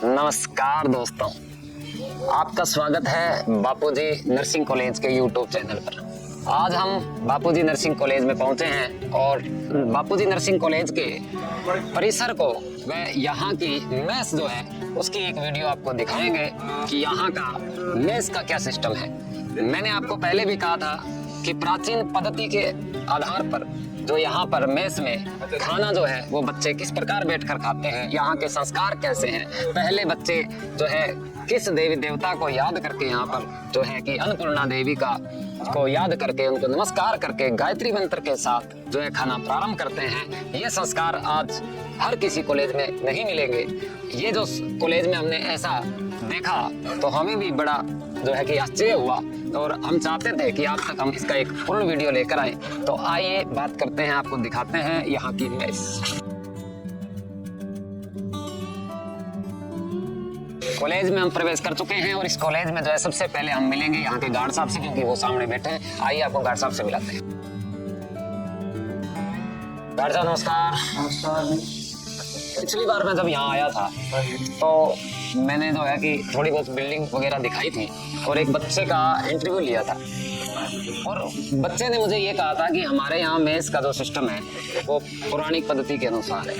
नमस्कार दोस्तों, आपका स्वागत है बापूजी नर्सिंग कॉलेज के यूट्यूब चैनल पर। आज हम बापूजी नर्सिंग कॉलेज में पहुंचे हैं और बापूजी नर्सिंग कॉलेज के परिसर को व यहाँ की मेस जो है उसकी एक वीडियो आपको दिखाएंगे कि यहाँ का मेस का क्या सिस्टम है। मैंने आपको पहले भी कहा था कि प्राचीन पद्धति के आधार पर जो यहाँ पर मेस में खाना जो है वो बच्चे किस प्रकार बैठकर खाते हैं, यहाँ के संस्कार कैसे हैं। पहले बच्चे जो है किस देवी देवता को याद करके यहाँ पर जो है कि अन्नपूर्णा देवी को याद करके उनको नमस्कार करके गायत्री मंत्र के साथ जो है खाना प्रारंभ करते हैं। ये संस्कार आज हर किसी कॉलेज में नहीं मिलेंगे। ये जो कॉलेज में हमने ऐसा देखा तो हमें भी बड़ा जो है कि आश्चर्य हुआ और हम चाहते थे कि आप तक हम इसका एक पूर्ण वीडियो लेकर आए। तो आइए बात करते हैं, आपको दिखाते हैं यहाँ की मेस। कॉलेज में हम प्रवेश कर चुके हैं और इस कॉलेज में जो है सबसे पहले हम मिलेंगे यहाँ के गार्ड साहब से, क्योंकि वो सामने बैठे हैं। आइए आपको गार्ड साहब से मिलाते हैं। गार्ड साहब नमस्कार। नमस्कार। पिछली बार मैं जब यहाँ आया था तो मैंने जो है कि थोड़ी बहुत बिल्डिंग वगैरह दिखाई थी और एक बच्चे का इंटरव्यू लिया था और बच्चे ने मुझे ये कहा था कि हमारे यहाँ मेस का जो सिस्टम है वो पौराणिक पद्धति के अनुसार है।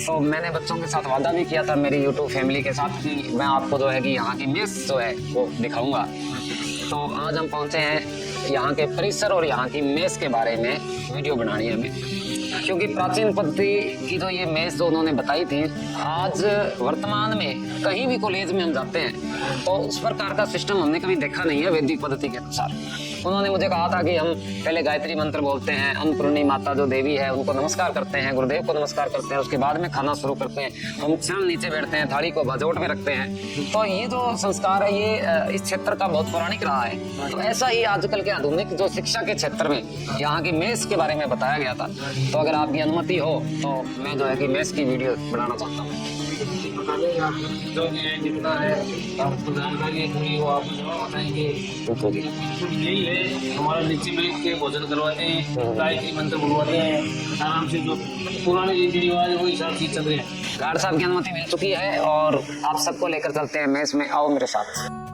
तो मैंने बच्चों के साथ वादा भी किया था मेरी यूट्यूब फैमिली के साथ कि मैं आपको जो है कि यहाँ की मेस जो है वो दिखाऊंगा। तो आज हम पहुँचे हैं यहाँ के परिसर और यहाँ की मेस के बारे में वीडियो बनानी है हमें, क्योंकि प्राचीन पद्धति की जो ये मेस जो उन्होंने बताई थी, आज वर्तमान में कहीं भी कॉलेज में हम जाते हैं तो उस प्रकार का सिस्टम हमने कभी देखा नहीं है वैदिक पद्धति के अनुसार। उन्होंने मुझे कहा था कि हम पहले गायत्री मंत्र बोलते हैं, अन्नपूर्णी माता जो देवी है उनको नमस्कार करते हैं, गुरुदेव को नमस्कार करते हैं, उसके बाद में खाना शुरू करते हैं, हम क्षण नीचे बैठते हैं, थाली को बाजोट में रखते हैं। तो ये जो संस्कार है ये इस क्षेत्र का बहुत पौराणिक रहा है। तो ऐसा ही आजकल के आधुनिक जो शिक्षा के क्षेत्र में यहाँ की मेस के बारे में बताया गया था। तो अगर आपकी अनुमति हो तो मैं जो है कि मेस की वीडियो बनाना चाहता हूँ। जो जितना है आपको जानकारी पूरी हो आप बताएंगे। यही है, हमारा नीचे बैठ के भोजन करवाते हैं, गायत्री मंत्र बुलवाते हैं, आराम से जो पुराने रीति रिवाज वो हिसाब से चल रहे हैं। गार्ड साहब की अनुमति मिल चुकी है और आप सबको लेकर चलते हैं मेस में। आओ मेरे साथ।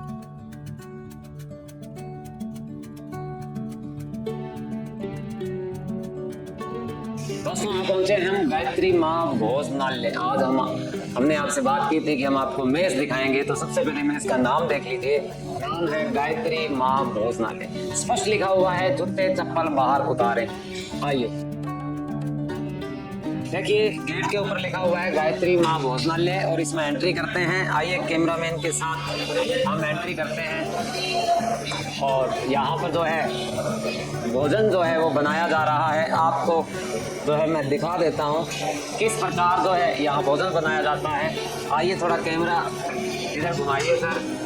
दोस्तों हम पहुंचे हैं हम गायत्री माँ भोजनालय। आज हमने आपसे बात की थी कि हम आपको मेस दिखाएंगे, तो सबसे पहले मेस का नाम देख लीजिए। नाम है गायत्री माँ भोजनालय। स्पष्ट लिखा हुआ है जूते चप्पल बाहर उतारें। आइए देखिए, गेट के ऊपर लिखा हुआ है गायत्री माँ भोजनालय और इसमें एंट्री करते हैं। आइए कैमरामैन के साथ हम एंट्री करते हैं और यहाँ पर जो है भोजन जो है वो बनाया जा रहा है। आपको जो है मैं दिखा देता हूँ किस प्रकार जो है यहाँ भोजन बनाया जाता है। आइए थोड़ा कैमरा इधर घुमाइए सर।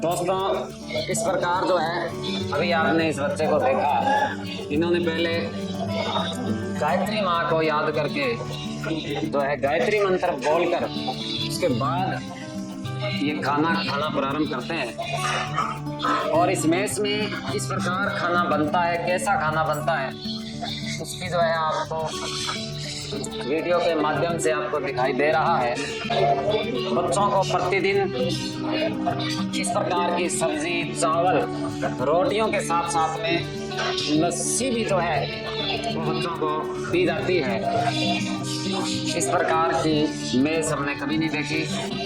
दोस्तों इस प्रकार जो है अभी आपने इस बच्चे को देखा, इन्होंने पहले गायत्री माँ को याद करके जो है गायत्री मंत्र बोलकर उसके बाद ये खाना प्रारंभ करते हैं। और इस मेस में किस प्रकार खाना बनता है, कैसा खाना बनता है, उसकी जो है आपको वीडियो के माध्यम से आपको दिखाई दे रहा है। बच्चों को प्रतिदिन इस प्रकार की सब्जी, चावल, रोटियों के साथ साथ में लस्सी भी जो है वो बच्चों को दी जाती है। इस प्रकार की मेस हमने कभी नहीं देखी।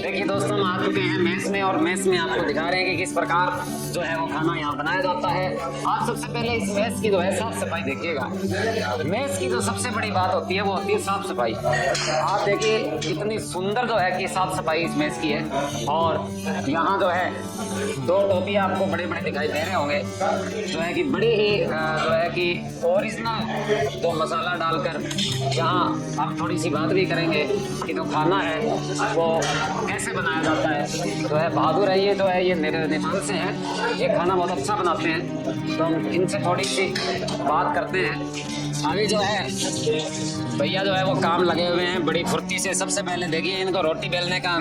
देखिए दोस्तों, हम आ चुके हैं मेस में और मेस में आपको दिखा रहे हैं कि किस प्रकार जो है वो खाना यहाँ बनाया जाता है। आप सबसे पहले इस मेस की जो है साफ सफाई देखिएगा। मेस की जो सबसे बड़ी बात होती है वो होती है साफ सफाई। आप देखिए कितनी सुंदर जो है कि साफ सफाई इस मेस की है। और यहाँ जो है दो टोपी आपको बड़े बड़े दिखाई दे रहे होंगे, जो है कि बड़ी ही जो है कि ओरिजिनल जो मसाला डालकर यहाँ आप थोड़ी सी बात भी करेंगे कि जो खाना है वो कैसे बनाया जाता है। जो है बहादुर है ये, जो है ये मेरे नेपाल से हैं, ये खाना बहुत अच्छा बनाते हैं। तो हम इनसे थोड़ी सी बात करते हैं अभी जो है भैया जो है वो काम लगे हुए हैं बड़ी फुर्ती से। सबसे पहले देखिए इनको रोटी बेलने का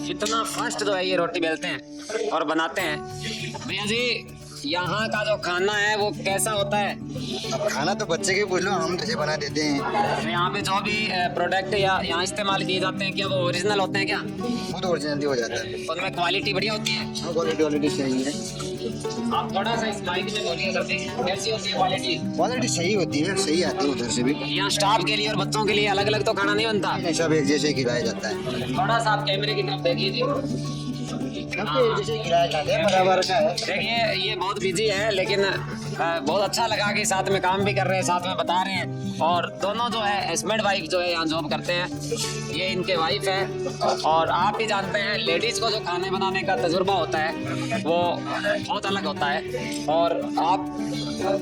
कितना फास्ट जो है ये रोटी बेलते हैं और बनाते हैं। भैया जी यहाँ का जो खाना है वो कैसा होता है? खाना तो बच्चे के बोलो, हम जैसे बना देते हैं। तो यहाँ पे जो भी प्रोडक्ट या यहाँ इस्तेमाल किए जाते हैं क्या वो ओरिजिनल होते हैं क्या? वो तो ओरिजिनल हो जाता है। उनमें क्वालिटी बढ़िया होती है? क्वालिटी सही है। आप थोड़ा सा इस माइक में बोलिए सर जी, कैसी होती है क्वालिटी? क्वालिटी सही होती है, सही आती है उधर से भी। यहाँ स्टाफ के लिए और बच्चों के लिए अलग अलग तो खाना नहीं बनता? सब एक जैसे खिलाया जाता है। थोड़ा सा आप कैमरे की तरफ देखिए जी। सबको एक जैसे खिलाया जाता है, बराबर का है। देखिए ये बहुत बिजी है लेकिन बहुत अच्छा लगा कि साथ में काम भी कर रहे हैं, साथ में बता रहे हैं। और दोनों जो है हस्बैंड वाइफ जो है यहाँ जॉब करते हैं, ये इनके वाइफ है। और आप भी जानते हैं लेडीज को जो खाने बनाने का तजुर्बा होता है वो बहुत अलग होता है। और आप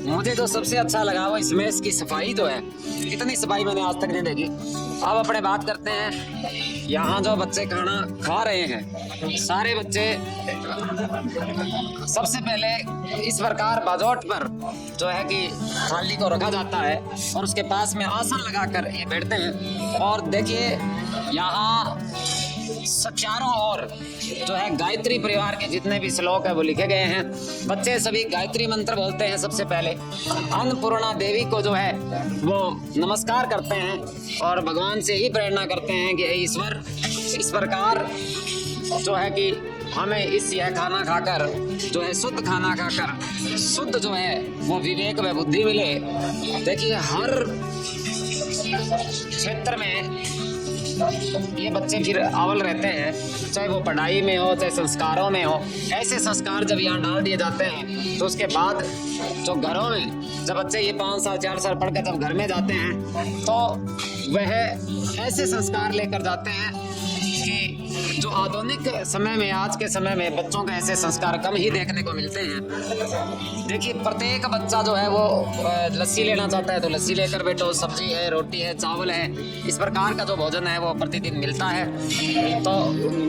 मुझे जो सबसे अच्छा लगा वो इसमें इसकी सफाई जो है, इतनी सफाई मैंने आज तक नहीं देखी। अब अपने बात करते हैं यहाँ जो बच्चे खाना खा रहे हैं, सारे बच्चे सबसे पहले इस प्रकार बाजोट पर जो है कि थाली को रखा जाता है और उसके पास में आसन लगाकर ये बैठते हैं। और देखिए यहाँ चारों ओर जो है गायत्री परिवार के जितने भी श्लोक है वो लिखे गए हैं। बच्चे सभी गायत्री मंत्र बोलते हैं। सबसे पहले अन्नपूर्णा देवी को जो है वो नमस्कार करते हैं और भगवान से ही प्रेरणा करते हैं कि ईश्वर इस प्रकार जो है कि हमें इस यह खाना खाकर जो है शुद्ध खाना खाकर शुद्ध जो है वो विवेक व बुद्धि मिले। देखिए हर क्षेत्र में ये बच्चे फिर अव्वल रहते हैं, चाहे वो पढ़ाई में हो चाहे संस्कारों में हो। ऐसे संस्कार जब यहाँ डाल दिए जाते हैं तो उसके बाद जो घरों में जब बच्चे ये 5 साल 4 साल पढ़कर जब घर में जाते हैं तो वह ऐसे संस्कार लेकर जाते हैं कि जो आधुनिक समय में आज के समय में बच्चों के ऐसे संस्कार कम ही देखने को मिलते हैं। देखिए प्रत्येक बच्चा जो है वो लस्सी लेना चाहता है तो लस्सी लेकर बैठो, सब्जी है, रोटी है, चावल है, इस प्रकार का जो भोजन है वो प्रतिदिन मिलता है। तो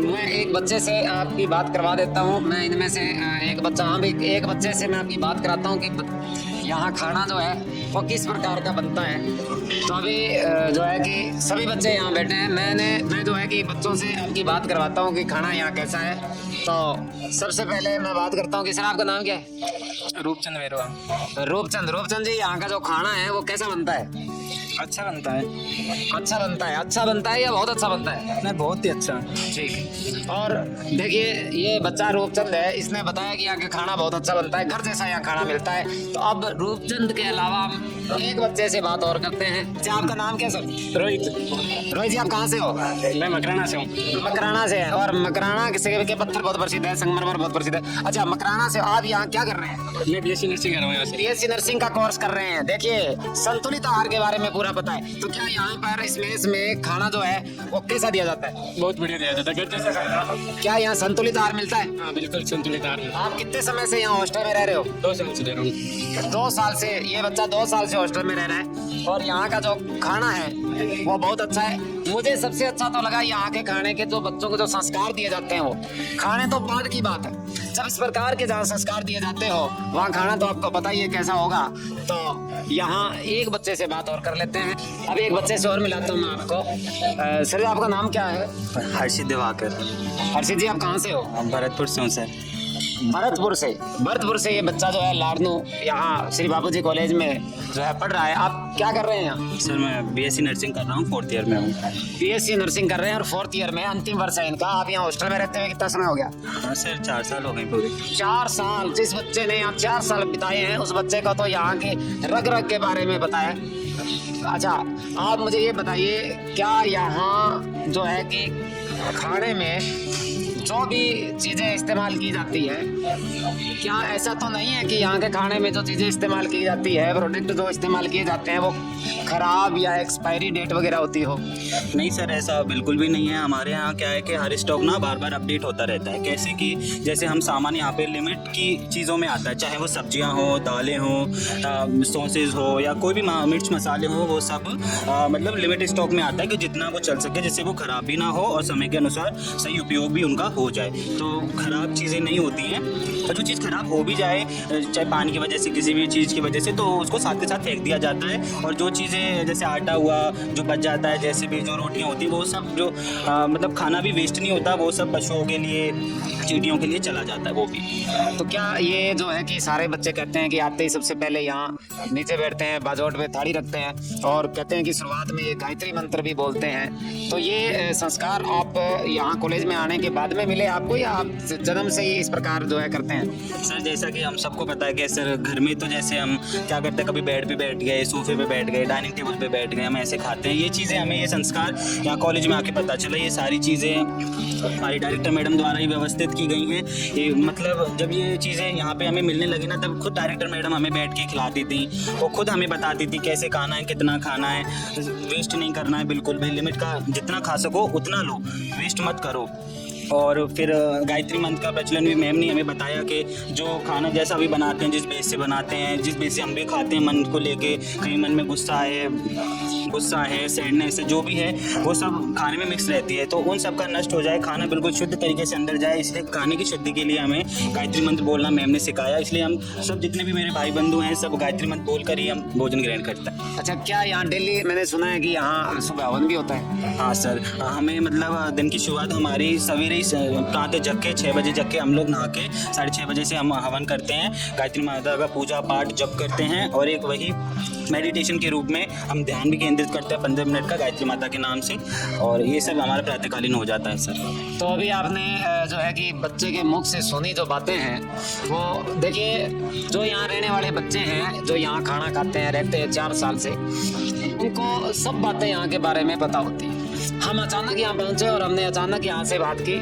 मैं एक बच्चे से आपकी बात करवा देता हूँ। मैं इनमें से एक बच्चे से मैं आपकी बात कराता हूँ कि यहाँ खाना जो है वो किस प्रकार का बनता है। तो अभी जो है कि सभी बच्चे यहाँ बैठे हैं। मैं जो है कि बच्चों से आपकी बात करवाता हूँ कि खाना यहाँ कैसा है। तो सबसे पहले मैं बात करता हूँ कि सर आपका नाम क्या है? रूपचंद मेहरवा। रूपचंद जी, यहाँ का जो खाना है वो कैसा बनता है? अच्छा बनता है। अच्छा बनता है या बहुत अच्छा बनता है? नहीं, बहुत ही अच्छा। ठीक। और देखिए ये बच्चा रूपचंद है, इसने बताया कि यहाँ का खाना बहुत अच्छा बनता है, घर जैसा यहाँ खाना मिलता है। तो अब रूपचंद के अलावा हम एक बच्चे से बात और करते हैं। अच्छा आपका नाम क्या सर? रोहित जी, आप कहाँ से हो? मैं मकराना से हूँ। मकराना से है। और मकराना के पत्थर बहुत प्रसिद्ध है, संगमरमर बहुत प्रसिद्ध है। अच्छा मकराना से आप यहाँ क्या कर रहे हैं? मैं बीएससी नर्सिंग कर रहा हूँ। बीएससी नर्सिंग का कोर्स कर रहे हैं। देखिए संतुलित आहार के बारे में पूरा पता है। तो क्या यहाँ पर इस मेस में खाना जो है वो कैसा दिया जाता है? बहुत बढ़िया दिया जाता है, घर जैसा खाना। क्या यहाँ संतुलित आहार मिलता है? हाँ बिल्कुल संतुलित आहार। आप कितने समय से यहाँ हॉस्टल में रह रहे हो? 2 साल से रह रहा हूँ। 2 साल से? ये बच्चा 2 साल से हॉस्टल में रह रहा है और यहाँ का जो खाना है वो बहुत अच्छा है। मुझे सबसे अच्छा तो लगा यहाँ के खाने के जो बच्चों को जो संस्कार दिए जाते हैं वो खाने तो बाद की बात है। जब इस प्रकार के जहाँ संस्कार दिए जाते हो वहाँ खाना तो आपको पता ही है कैसा होगा। तो यहाँ एक बच्चे से बात और कर लेते हैं। अब एक बच्चे से और मिलाता हूँ मैं आपको। सर आपका नाम क्या है? हर्षित दिवाकर। हर्षित जी, आप कहाँ से हो? हम भरतपुर से हूँ सर। भरतपुर से ये बच्चा जो है लाडनू यहाँ श्री बापूजी कॉलेज में जो है पढ़ रहा है। आप क्या कर रहे हैं यहाँ? सर मैं बीएससी नर्सिंग कर रहा हूँ, 4th ईयर में हूँ। बीएससी नर्सिंग कर रहे हैं और 4th ईयर में अंतिम वर्ष है इनका। आप यहाँ हॉस्टल में रहते हुए कितना समय हो गया? हाँ सर 4 साल हो गए पूरे। 4 साल? जिस बच्चे ने यहाँ 4 साल बिताए हैं उस बच्चे को तो यहाँ के रग रग के बारे में बताया। अच्छा आप मुझे ये बताइए, क्या यहाँ जो है कि खाने में जो भी चीजें इस्तेमाल की जाती है, क्या ऐसा तो नहीं है कि यहाँ के खाने में जो चीजें इस्तेमाल की जाती है, प्रोडक्ट जो इस्तेमाल किए जाते हैं वो खराब या एक्सपायरी डेट वगैरह होती हो? नहीं सर, ऐसा बिल्कुल भी नहीं है। हमारे यहाँ क्या है कि हर स्टॉक ना बार बार अपडेट होता रहता है। कैसे कि जैसे हम सामान यहाँ पे लिमिट की चीज़ों में आता है, चाहे वो सब्जियाँ हो, दालें हो, सॉसेज हो या कोई भी मिर्च मसाले हो, वो सब मतलब लिमिट स्टॉक में आता है कि जितना वो चल सके, जिससे वो ख़राब भी ना हो और समय के अनुसार सही उपयोग भी उनका खराब हो जाए, तो खराब चीज़ें नहीं होती हैं। और जो चीज़ खराब हो भी जाए, चाहे पानी की वजह से, किसी भी चीज़ की वजह से, तो उसको साथ के साथ फेंक दिया जाता है। और जो चीज़ें जैसे आटा हुआ जो बच जाता है, जैसे भी जो रोटियाँ होती हैं, वो सब जो मतलब खाना भी वेस्ट नहीं होता, वो सब पशुओं के लिए, चींटियों के लिए चला जाता है वो भी। तो क्या ये जो है कि सारे बच्चे कहते हैं कि आते ही सबसे पहले यहाँ नीचे बैठते हैं, बाजोट पे थाली रखते हैं और कहते हैं कि शुरुआत में ये गायत्री मंत्र भी बोलते हैं, तो ये संस्कार आप यहाँ कॉलेज में आने के बाद में मिले आपको, या आप जन्म से ही इस प्रकार जो है करते हैं? सर जैसा कि हम सबको पता है कि सर घर में तो जैसे हम क्या करते हैं, कभी बेड पे बैठ गए, सोफे पे बैठ गए, डाइनिंग टेबल पे बैठ गए, हम ऐसे खाते हैं। ये चीज़ें हमें, ये संस्कार यहाँ कॉलेज में आके पता चला। ये सारी चीज़ें हमारी डायरेक्टर मैडम द्वारा ही व्यवस्थित की गई हैं। ये मतलब जब ये चीज़ें यहाँ पे हमें मिलने लगी ना, तब खुद डायरेक्टर मैडम हमें बैठ के खिलाती थी, वो खुद हमें बताती थी कैसे खाना है, कितना खाना है, वेस्ट नहीं करना है बिल्कुल भी, लिमिट का जितना खा सको उतना लो, वेस्ट मत करो। और फिर गायत्री मंत्र का प्रचलन भी मैम ने हमें बताया कि जो खाना जैसा भी बनाते हैं, जिस बेस से बनाते हैं, जिस बेस से हम भी खाते हैं, मन को लेके कहीं मन में गुस्सा है, सैडनेस है, जो भी है वो सब खाने में मिक्स रहती है, तो उन सब का नष्ट हो जाए, खाना बिल्कुल शुद्ध तरीके से अंदर जाए, इसलिए खाने की शुद्धि के लिए हमें गायत्री मंत्र बोलना मैम ने सिखाया। इसलिए हम सब जितने भी मेरे भाई बंधु हैं, सब गायत्री मंत्र बोल कर ही हम भोजन ग्रहण करते हैं। अच्छा, क्या यहाँ डेली, मैंने सुना है कि यहाँ सुबह हवन भी होता है? हाँ सर, हमें मतलब दिन की शुरुआत हमारी सवेरे ही प्रातः जग के 6 बजे जग के हम लोग नहा के 6:30 बजे से हम हवन करते हैं, गायत्री माता का पूजा पाठ जप करते हैं, और एक वही मेडिटेशन के रूप में हम ध्यान भी केंद्रित करते हैं 15 मिनट का गायत्री माता के नाम से, और ये सब हमारा प्रातःकालीन हो जाता है सर। तो अभी आपने जो है कि बच्चे के मुख से सुनी जो बातें हैं, वो देखिए, जो यहाँ रहने वाले बच्चे हैं, जो यहाँ खाना खाते हैं, रहते हैं 4 साल से, उनको सब बातें यहाँ के बारे में पता होती हैं। हम अचानक यहाँ पहुँचे और हमने अचानक यहाँ से बात की,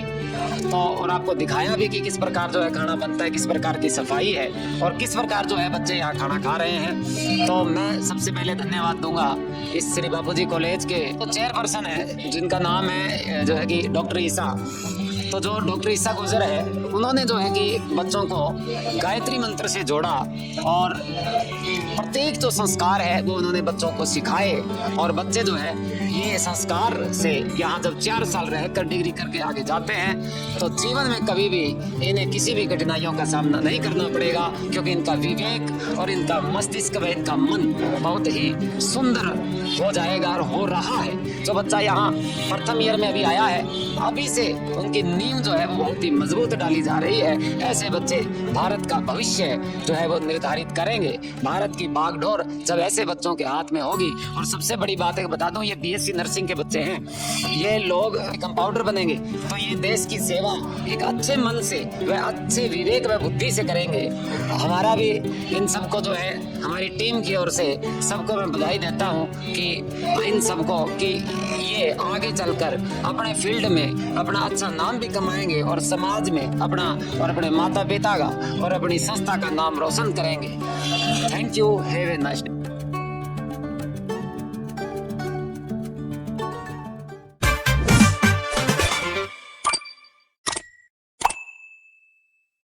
तो और आपको दिखाया भी कि किस प्रकार जो है खाना बनता है, किस प्रकार की सफाई है, और किस प्रकार जो है बच्चे यहाँ खाना खा रहे हैं। तो मैं सबसे पहले धन्यवाद दूंगा इस श्री बापूजी कॉलेज के तो चेयरपर्सन है, जिनका नाम है जो है कि डॉक्टर ईसा। तो जो डॉक्टर ईसा गुजर है, उन्होंने जो है कि बच्चों को गायत्री मंत्र से जोड़ा, और प्रत्येक जो संस्कार है वो उन्होंने बच्चों को सिखाए, और बच्चे जो है ये संस्कार से यहाँ जब 4 साल रहकर डिग्री करके आगे जाते हैं, तो जीवन में कभी भी इन्हें किसी भी कठिनाइयों का सामना नहीं करना पड़ेगा, क्योंकि इनका विवेक और इनका मस्तिष्क व इनका मन बहुत ही सुंदर हो जाएगा और हो रहा है। जो बच्चा यहाँ प्रथम ईयर में अभी आया है, अभी से उनकी नींव जो है वो बहुत ही मजबूत डाली जा रही है। ऐसे बच्चे भारत का भविष्य जो है वो निर्धारित करेंगे। भारत की बागडोर जब ऐसे बच्चों के हाथ में होगी, और सबसे बड़ी बात है बता दूं, ये बीएससी नर्सिंग के बच्चे हैं, ये लोग कंपाउंडर बनेंगे, तो ये देश की सेवा एक अच्छे मन से व अच्छे विवेक व बुद्धि से करेंगे। हमारा भी इन सबको जो है, हमारी टीम की ओर से सबको मैं बधाई देता हूँ कि इन सबको कि ये आगे चलकर अपने फील्ड में अपना अच्छा नाम भी कमाएंगे, और समाज में अपना और अपने माता पिता का और अपनी संस्था का नाम रोशन करेंगे। Thank you, have a nice day.